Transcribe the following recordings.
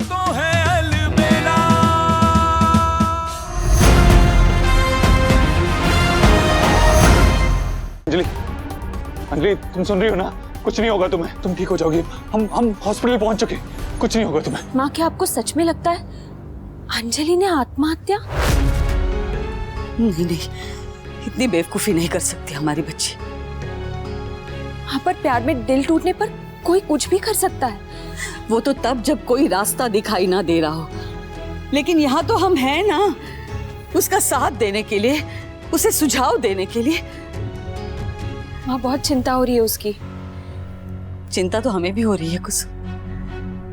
तो है अलबेला। अंजलि, अंजलि तुम सुन रही हो ना? कुछ नहीं होगा तुम्हें, तुम ठीक हो जाओगी। हम हॉस्पिटल पहुंच चुके, कुछ नहीं होगा तुम्हें। माँ, क्या आपको सच में लगता है अंजलि ने आत्महत्या? नहीं, इतनी बेवकूफी नहीं कर सकती हमारी बच्ची। हाँ, पर प्यार में दिल टूटने पर कोई कुछ भी कर सकता है। वो तो तब जब कोई रास्ता दिखाई ना दे रहा हो, लेकिन यहाँ तो हम हैं ना, उसका साथ देने के लिए, उसे सुझाव देने के लिए। माँ, बहुत चिंता हो रही है उसकी। चिंता तो हमें भी हो रही है कुछ।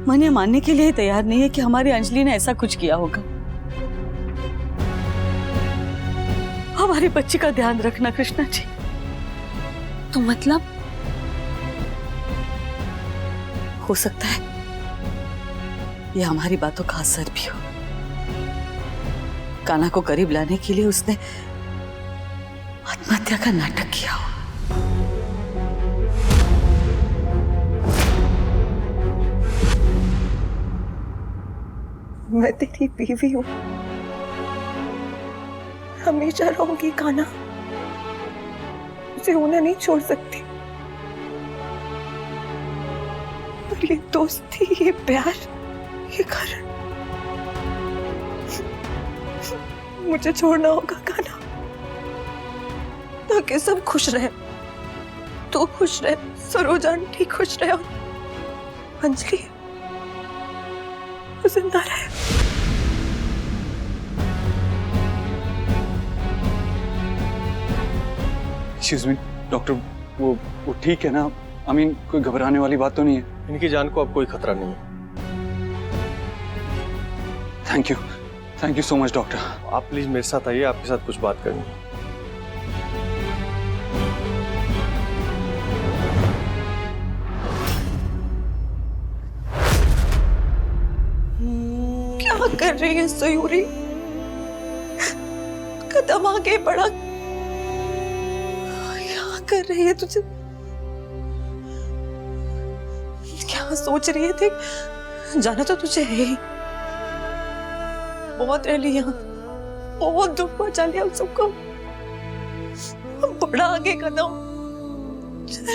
मन ये मानने के लिए तैयार नहीं है कि हमारी अंजलि ने ऐसा कुछ किया होगा। हमारी बच्ची का ध्यान रखना कृष्णा जी। तो मतलब हो सकता है ये हमारी बातों का असर भी हो। कान्हा को करीब लाने के लिए उसने आत्महत्या का नाटक किया हो। मैं तेरी बीवी हूँ, हमेशा रहूंगी कान्हा, उसे होना नहीं छोड़ सकती। और ये दोस्ती, ये प्यार, ये घर मुझे छोड़ना होगा कान्हा, ताकि सब खुश रहे। तू खुश रहे, सरोज आंटी खुश रहे, और अंजलि जिंदा रहे। एक्सक्यूज मी डॉक्टर, वो ठीक है ना? आई मीन कोई घबराने वाली बात तो नहीं है? इनकी जान को अब कोई खतरा नहीं है। Thank you so much doctor. आप प्लीज मेरे साथ आइए, आपके साथ कुछ बात करनी है। क्या कर रही है सयूरी? कदम आगे बढ़ा, क्या कर रही है? तुझे क्या सोच रही है? देख, जाना तो तुझे है ही। बहुत रह ली यहाँ, बहुत दुख पहुंचा लिया हम सबको। बड़ा आगे कदम, चल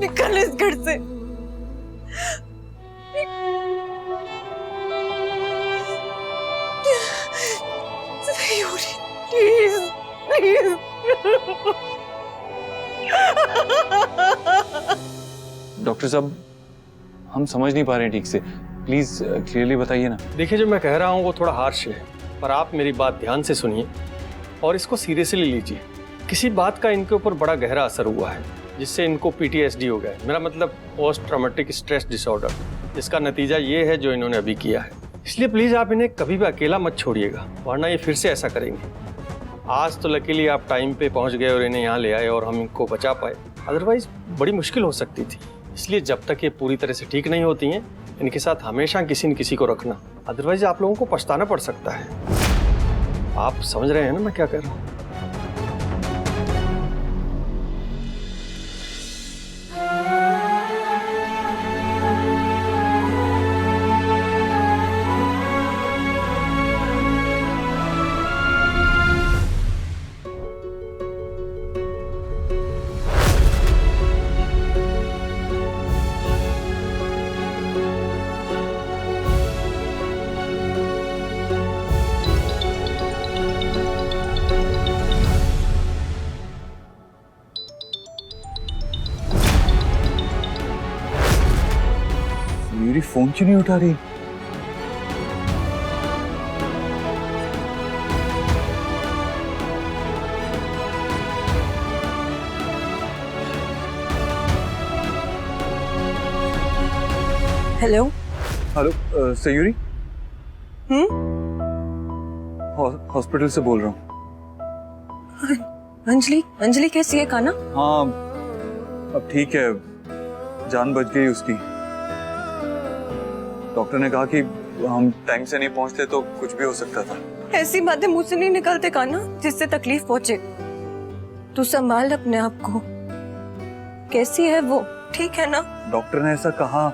निकल इस घर से। Please please. डॉक्टर साहब, हम समझ नहीं पा रहे हैं ठीक से, प्लीज क्लियरली बताइए ना। देखिए, जो मैं कह रहा हूँ वो थोड़ा हार्श है, पर आप मेरी बात ध्यान से सुनिए और इसको सीरियसली लीजिए। किसी बात का इनके ऊपर बड़ा गहरा असर हुआ है, जिससे इनको PTSD हो गया है। मेरा मतलब पोस्ट ट्रॉमेटिक स्ट्रेस डिसऑर्डर, जिसका नतीजा ये है जो इन्होंने अभी किया है। इसलिए प्लीज आप इन्हें कभी भी अकेला मत छोड़िएगा, वरना ये फिर से ऐसा करेंगे। आज तो लकीली आप टाइम पे पहुंच गए और इन्हें यहाँ ले आए और हम इनको बचा पाए, अदरवाइज बड़ी मुश्किल हो सकती थी। इसलिए जब तक ये पूरी तरह से ठीक नहीं होती हैं, इनके साथ हमेशा किसी न किसी को रखना, अदरवाइज आप लोगों को पछताना पड़ सकता है। आप समझ रहे हैं ना मैं क्या कह रहा हूँ? मेरी फोन क्यों नहीं उठा रही? हेलो हेलो सयूरी, हॉस्पिटल से बोल रहा हूँ। अंजलि कैसी है कान्हा? हाँ अब ठीक है, जान बच गई उसकी। डॉक्टर ने कहा कि हम टाइम से नहीं पहुंचते तो कुछ भी हो सकता था। ऐसी बातें मुंह से नहीं निकलते कान्हा जिससे तकलीफ पहुंचे। तू संभाल अपने आप को। कैसी है वो, ठीक है ना? डॉक्टर ने ऐसा कहा।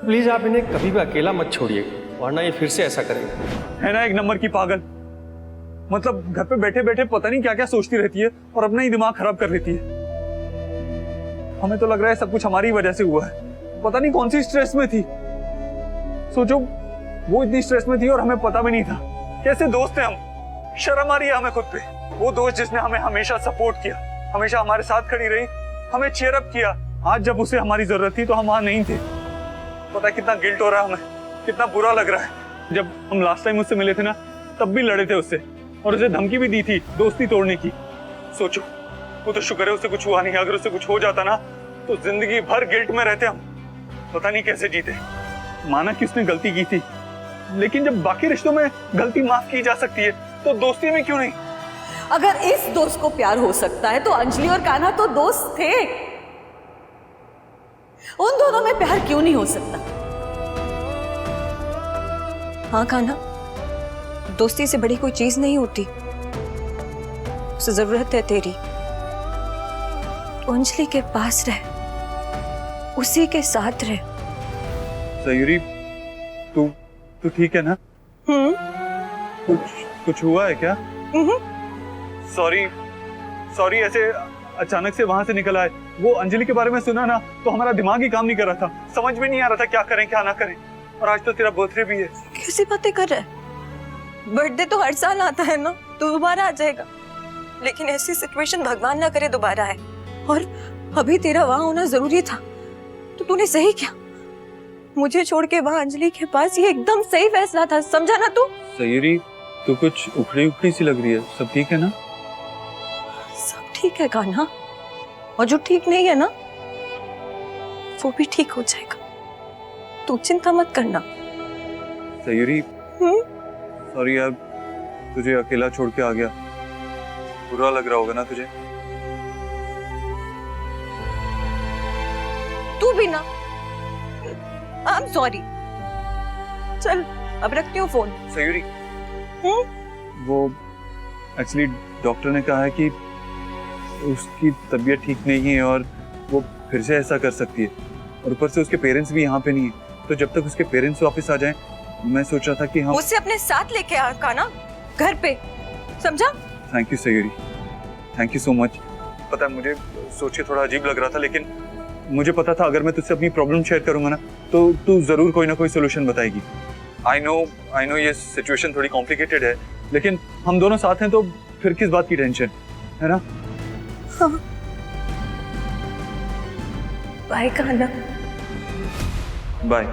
प्लीज आप इन्हें कभी भी अकेला मत छोड़िए, वरना ये फिर से ऐसा करेगा। है ना एक नंबर की पागल। मतलब घर पे बैठे बैठे पता नहीं क्या क्या सोचती रहती है और अपना ही दिमाग खराब कर लेती है। हमें तो लग रहा है सब कुछ हमारी वजह से हुआ है। पता नहीं कौन सी स्ट्रेस में थी। सोचो वो इतनी स्ट्रेस में थी और हमें पता भी नहीं था। कैसे दोस्त हैं हम, शर्म आ रही है हमें खुद पे। वो दोस्त जिसने हमें हमेशा सपोर्ट किया, हमेशा हमारे साथ खड़ी रही, हमें चीयर अप किया। आज जब उसे हमारी जरूरत थी तो हम वहां नहीं थे। पता है कितना गिल्ट हो रहा है हमें, कितना बुरा लग रहा है। जब हम लास्ट टाइम उससे मिले थे ना, तब भी लड़े थे उससे और उसे धमकी भी दी थी दोस्ती तोड़ने की। सोचो वो तो शुक्र है उसे कुछ हुआ नहीं। अगर उसे कुछ हो जाता ना तो जिंदगी भर गिल्ट में रहते हम। पता नहीं कैसे जीते। माना कि उसने गलती की थी, लेकिन जब बाकी रिश्तों में गलती माफ की जा सकती है तो दोस्ती में क्यों नहीं? अगर इस दोस्त को प्यार हो सकता है तो अंजलि और कान्हा तो दोस्त थे। उन दोनों में प्यार क्यों नहीं हो सकता? हाँ कान्हा, दोस्ती से बड़ी कोई चीज नहीं होती। उसे जरूरत है तेरी। अंजलि के पास रह, उसी के साथ रह। सयूरी, तू ठीक है ना? कुछ हुआ है क्या? सॉरी ऐसे अचानक से वहां से निकल आए। वो अंजलि के बारे में सुना ना तो हमारा दिमाग ही काम नहीं कर रहा था। समझ में नहीं आ रहा था क्या करें क्या ना करें। और आज तो तेरा बर्थडे भी है। कैसी बातें कर रहा है? बर्थडे तो हर साल आता है ना, तो दोबारा आ जाएगा। लेकिन ऐसी सिचुएशन भगवान ना करे दोबारा है। और अभी तेरा वहां होना जरूरी था, तो तूने सही किया। मुझे छोड़ के वहां अंजलि के पास, ये एकदम सही फैसला था। समझा ना तू? सयूरी, तू कुछ उखड़ी उखड़ी सी लग रही है। सब ठीक है ना? सब ठीक है कान्हा, और जो ठीक नहीं है ना वो भी ठीक हो जाएगा। तू चिंता मत करना। सयूरी, सॉरी यार, तुझे अकेला छोड़ के आ गया। बुरा लग रहा होगा ना तुझे? तू भी ना। I am sorry. चल अब रखती हूँ फोन। सयूरी, वो एक्चुअली डॉक्टर ने कहा है कि उसकी तबीयत ठीक नहीं है और वो फिर से ऐसा कर सकती है। और ऊपर से उसके पेरेंट्स भी यहाँ पे नहीं है। तो जब तक उसके पेरेंट्स वापस आ जाएं, मैं सोच रहा था कि हम उसे अपने साथ लेके आ कान्हा, घर पे। समझा? Thank you Sayuri, thank you so much. पता है मुझे सोच के थोड़ा अजीब लग रहा था, लेकिन मुझे पता था अगर मैं तुझसे अपनी प्रॉब्लम शेयर करूंगा ना तो तू जरूर कोई ना कोई सोल्यूशन बताएगी। आई नो ये सिचुएशन थोड़ी कॉम्प्लिकेटेड है, लेकिन हम दोनों साथ हैं तो फिर किस बात की टेंशन, है ना? हाँ। बाय कान्हा। बाय।